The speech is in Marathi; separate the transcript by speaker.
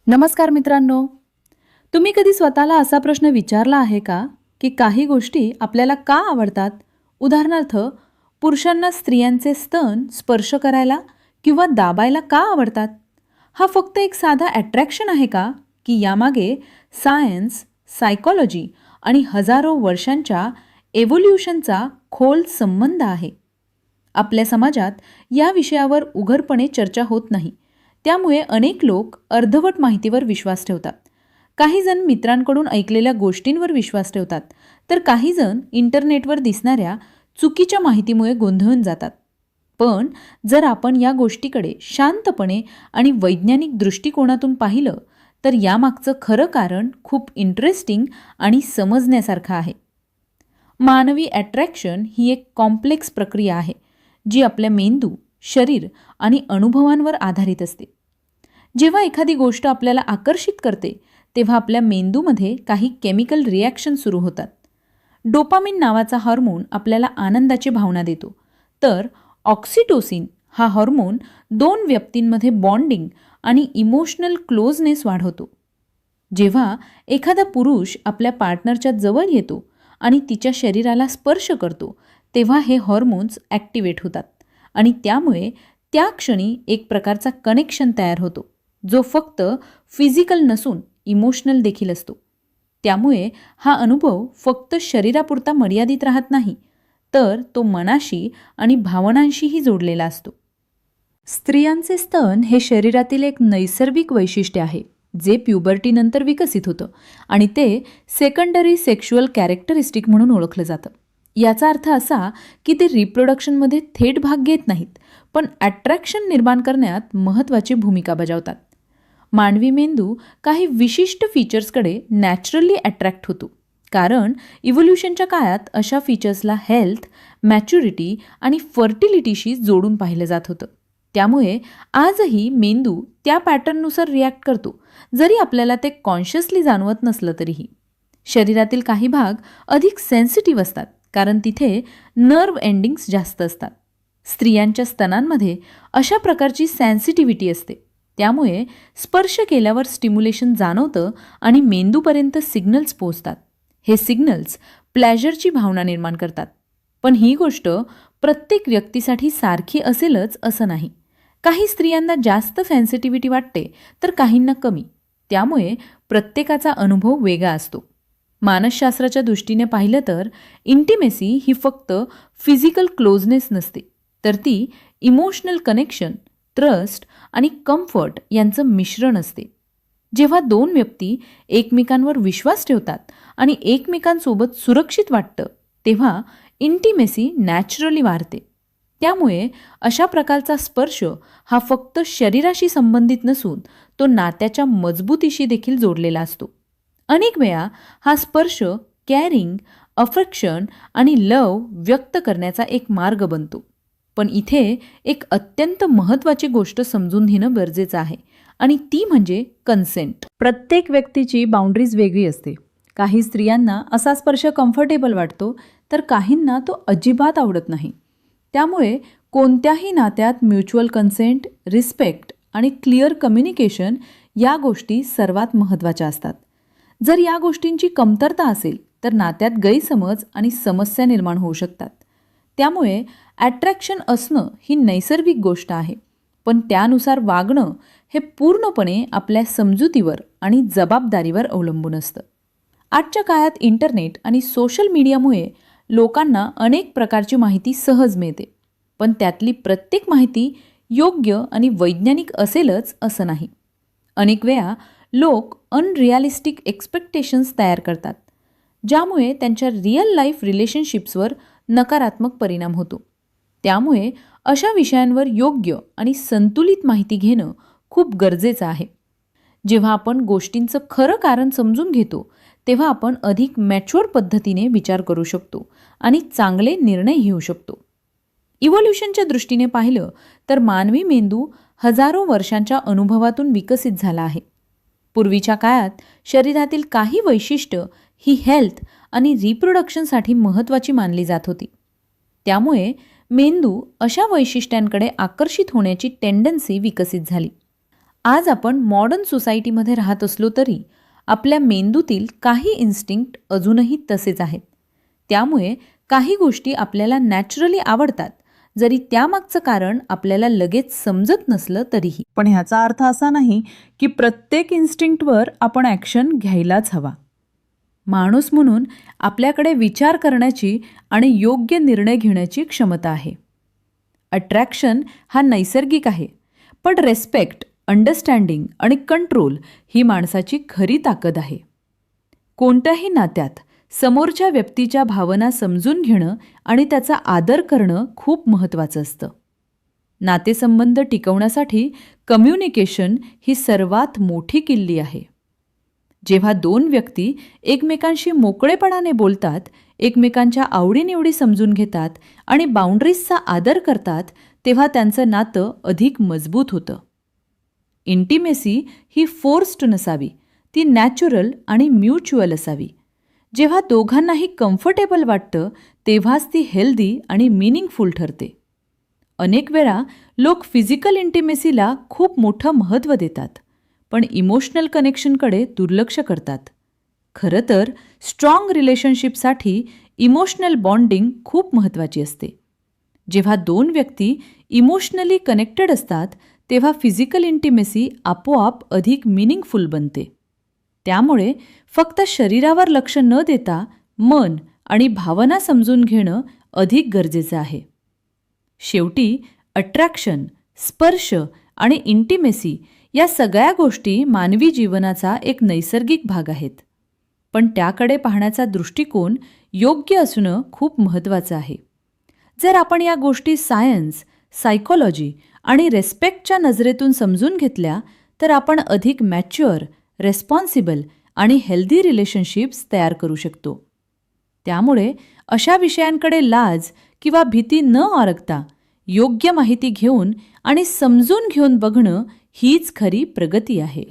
Speaker 1: नमस्कार मित्रांनो. तुम्ही कधी स्वतःला असा प्रश्न विचारला आहे का की काही गोष्टी आपल्याला का आवडतात? उदाहरणार्थ, पुरुषांना स्त्रियांचे स्तन स्पर्श करायला किंवा दाबायला का आवडतात? हा फक्त एक साधा अट्रॅक्शन आहे का, की यामागे सायन्स, सायकॉलॉजी आणि हजारो वर्षांच्या एव्होल्यूशनचा खोल संबंध आहे? आपल्या समाजात या विषयावर उघडपणे चर्चा होत नाही. त्यामुळे अनेक लोक अर्धवट माहितीवर विश्वास ठेवतात. काही जण मित्रांकडून ऐकलेल्या गोष्टींवर विश्वास ठेवतात, तर काही जण इंटरनेटवर दिसणाऱ्या चुकीच्या माहितीमुळे गोंधळून जातात. पण जर आपण या गोष्टीकडे शांतपणे आणि वैज्ञानिक दृष्टिकोनातून पाहिलं, तर यामागचं खरं कारण खूप इंटरेस्टिंग आणि समजण्यासारखं आहे. मानवी अट्रॅक्शन ही एक कॉम्प्लेक्स प्रक्रिया आहे, जी आपल्या मेंदू, शरीर आणि अनुभवांवर आधारित असते. जेव्हा एखादी गोष्ट आपल्याला आकर्षित करते, तेव्हा आपल्या मेंदूमध्ये काही केमिकल रिॲक्शन सुरू होतात. डोपामिन नावाचा हार्मोन आपल्याला आनंदाची भावना देतो, तर ऑक्सिटोसिन हा हार्मोन दोन व्यक्तींमध्ये बॉन्डिंग आणि इमोशनल क्लोजनेस वाढवतो. जेव्हा एखादा पुरुष आपल्या पार्टनरच्या जवळ येतो आणि तिच्या शरीराला स्पर्श करतो, तेव्हा हे हॉर्मोन्स ॲक्टिवेट होतात आणि त्यामुळे त्या क्षणी एक प्रकारचा कनेक्शन तयार होतो, जो फक्त फिजिकल नसून इमोशनल देखील असतो. त्यामुळे हा अनुभव फक्त शरीरापुरता मर्यादित राहत नाही, तर तो मनाशी आणि भावनांशीही जोडलेला असतो. स्त्रियांचे स्तन हे शरीरातील एक नैसर्गिक वैशिष्ट्य आहे, जे प्युबर्टीनंतर विकसित होतं आणि ते सेकंडरी सेक्शुअल कॅरेक्टरिस्टिक म्हणून ओळखलं जातं. याचा अर्थ असा की ते रिप्रोडक्शनमध्ये थेट भाग घेत नाहीत, पण अट्रॅक्शन निर्माण करण्यात महत्त्वाची भूमिका बजावतात. मानवी मेंदू काही विशिष्ट फीचर्सकडे नॅचरली अट्रॅक्ट होतो, कारण इव्होल्यूशनच्या काळात अशा फीचर्सला हेल्थ, मॅच्युरिटी आणि फर्टिलिटीशी जोडून पाहिलं जात होतं. त्यामुळे आजही मेंदू त्या पॅटर्ननुसार रिॲक्ट करतो, जरी आपल्याला ते कॉन्शियसली जाणवत नसलं तरीही. शरीरातील काही भाग अधिक सेन्सिटिव्ह असतात, कारण तिथे नर्व एंडिंग्स जास्त असतात. स्त्रियांच्या स्तनांमध्ये अशा प्रकारची सेन्सिटिव्हिटी असते. त्यामुळे स्पर्श केल्यावर स्टिम्युलेशन जाणवतं आणि मेंदूपर्यंत सिग्नल्स पोहोचतात. हे सिग्नल्स प्लेजरची भावना निर्माण करतात. पण ही गोष्ट प्रत्येक व्यक्तीसाठी सारखी असेलच असं नाही. काही स्त्रियांना जास्त सेन्सिटिव्हिटी वाटते, तर काहींना कमी. त्यामुळे प्रत्येकाचा अनुभव वेगळा असतो. मानसशास्त्राच्या दृष्टीने पाहिलं तर इंटिमेसी ही फक्त फिजिकल क्लोजनेस नसते, तर ती इमोशनल कनेक्शन, ट्रस्ट आणि कम्फर्ट यांचं मिश्रण असते. जेव्हा दोन व्यक्ती एकमेकांवर विश्वास ठेवतात आणि एकमेकांसोबत सुरक्षित वाटतं, तेव्हा इंटिमेसी नॅचरली वाढते. त्यामुळे अशा प्रकारचा स्पर्श हा फक्त शरीराशी संबंधित नसून तो नात्याच्या मजबूतीशी देखील जोडलेला असतो. अनेक वेळा हा स्पर्श केअरिंग, अफेक्शन आणि लव व्यक्त करण्याचा एक मार्ग बनतो. पण इथे एक अत्यंत महत्त्वाची गोष्ट समजून घेणं गरजेचं आहे, आणि ती म्हणजे कन्सेंट. प्रत्येक व्यक्तीची बाउंड्रीज वेगळी असते. काही स्त्रियांना असा स्पर्श कम्फर्टेबल वाटतो, तर काहींना तो अजिबात आवडत नाही. त्यामुळे कोणत्याही नात्यात म्युच्युअल कन्सेंट, रिस्पेक्ट आणि क्लिअर कम्युनिकेशन या गोष्टी सर्वात महत्त्वाच्या असतात. जर या गोष्टींची कमतरता असेल, तर नात्यात गैरसमज आणि समस्या निर्माण होऊ शकतात. त्यामुळे अट्रॅक्शन असणं ही नैसर्गिक गोष्ट आहे, पण त्यानुसार वागणं हे पूर्णपणे आपल्या समजुतीवर आणि जबाबदारीवर अवलंबून असतं. आजच्या काळात इंटरनेट आणि सोशल मीडियामुळे लोकांना अनेक प्रकारची माहिती सहज मिळते, पण त्यातली प्रत्येक माहिती योग्य आणि वैज्ञानिक असेलच असं नाही. अनेक वेळा लोक अनरिअलिस्टिक एक्सपेक्टेशन्स तयार करतात, ज्यामुळे त्यांच्या रिअल लाईफ रिलेशनशिप्सवर नकारात्मक परिणाम होतो. त्यामुळे अशा विषयांवर योग्य आणि संतुलित माहिती घेणं खूप गरजेचं आहे. जेव्हा आपण गोष्टींचं खरं कारण समजून घेतो, तेव्हा आपण अधिक मॅच्युअर पद्धतीने विचार करू शकतो आणि चांगले निर्णय घेऊ शकतो. इव्होल्यूशनच्या दृष्टीने पाहिलं तर मानवी मेंदू हजारो वर्षांच्या अनुभवातून विकसित झाला आहे. पूर्वीच्या काळात शरीरातील काही वैशिष्ट्य ही हेल्थ आणि रिप्रोडक्शनसाठी महत्त्वाची मानली जात होती. त्यामुळे मेंदू अशा वैशिष्ट्यांकडे आकर्षित होण्याची टेंडन्सी विकसित झाली. आज आपण मॉडर्न सोसायटीमध्ये राहत असलो तरी आपल्या मेंदूतील काही इन्स्टिंक्ट अजूनही तसेच आहेत. त्यामुळे काही गोष्टी आपल्याला नॅचरली आवडतात, जरी त्यामागचं कारण आपल्याला लगेच समजत नसलं तरीही.
Speaker 2: पण ह्याचा अर्थ असा नाही की प्रत्येक इन्स्टिंक्टवर आपण ॲक्शन घ्यायलाच हवा.
Speaker 1: माणूस म्हणून आपल्याकडे विचार करण्याची आणि योग्य निर्णय घेण्याची क्षमता आहे. अट्रॅक्शन हा नैसर्गिक आहे, पण रेस्पेक्ट, अंडरस्टँडिंग आणि कंट्रोल ही माणसाची खरी ताकद आहे. कोणत्याही नात्यात समोरच्या व्यक्तीच्या भावना समजून घेणं आणि त्याचा आदर करणं खूप महत्त्वाचं असतं. नातेसंबंध टिकवण्यासाठी कम्युनिकेशन ही सर्वात मोठी किल्ली आहे. जेव्हा दोन व्यक्ती एकमेकांशी मोकळेपणाने बोलतात, एकमेकांच्या आवडीनिवडी समजून घेतात आणि बाउंड्रीजचा आदर करतात, तेव्हा त्यांचं नातं अधिक मजबूत होतं. इंटिमेसी ही फोर्स्ड नसावी, ती नॅचरल आणि म्युच्युअल असावी. जेव्हा दोघांनाही कम्फर्टेबल वाटतं, तेव्हाच ती हेल्दी आणि मीनिंगफुल ठरते. अनेक वेळा लोक फिजिकल इंटिमेसीला खूप मोठं महत्त्व देतात, पण इमोशनल कनेक्शनकडे दुर्लक्ष करतात. खरं तर स्ट्रॉंग रिलेशनशिपसाठी इमोशनल बॉन्डिंग खूप महत्त्वाची असते. जेव्हा दोन व्यक्ती इमोशनली कनेक्टेड असतात, तेव्हा फिजिकल इंटिमेसी आपोआप अधिक मीनिंगफुल बनते. त्यामुळे फक्त शरीरावर लक्ष न देता मन आणि भावना समजून घेणं अधिक गरजेचं आहे. शेवटी अट्रॅक्शन, स्पर्श आणि इंटिमेसी या सगळ्या गोष्टी मानवी जीवनाचा एक नैसर्गिक भाग आहेत. पण त्याकडे पाहण्याचा दृष्टिकोन योग्य असणं खूप महत्त्वाचं आहे. जर आपण या गोष्टी सायन्स, सायकोलॉजी आणि रेस्पेक्टच्या नजरेतून समजून घेतल्या, तर आपण अधिक मॅच्युअर, रेस्पॉन्सिबल आणि हेल्दी रिलेशनशिप्स तयार करू शकतो. त्यामुळे अशा विषयांकडे लाज किंवा भीती न बाळगता योग्य माहिती घेऊन आणि समजून घेऊन बघणं हीच खरी प्रगती आहे.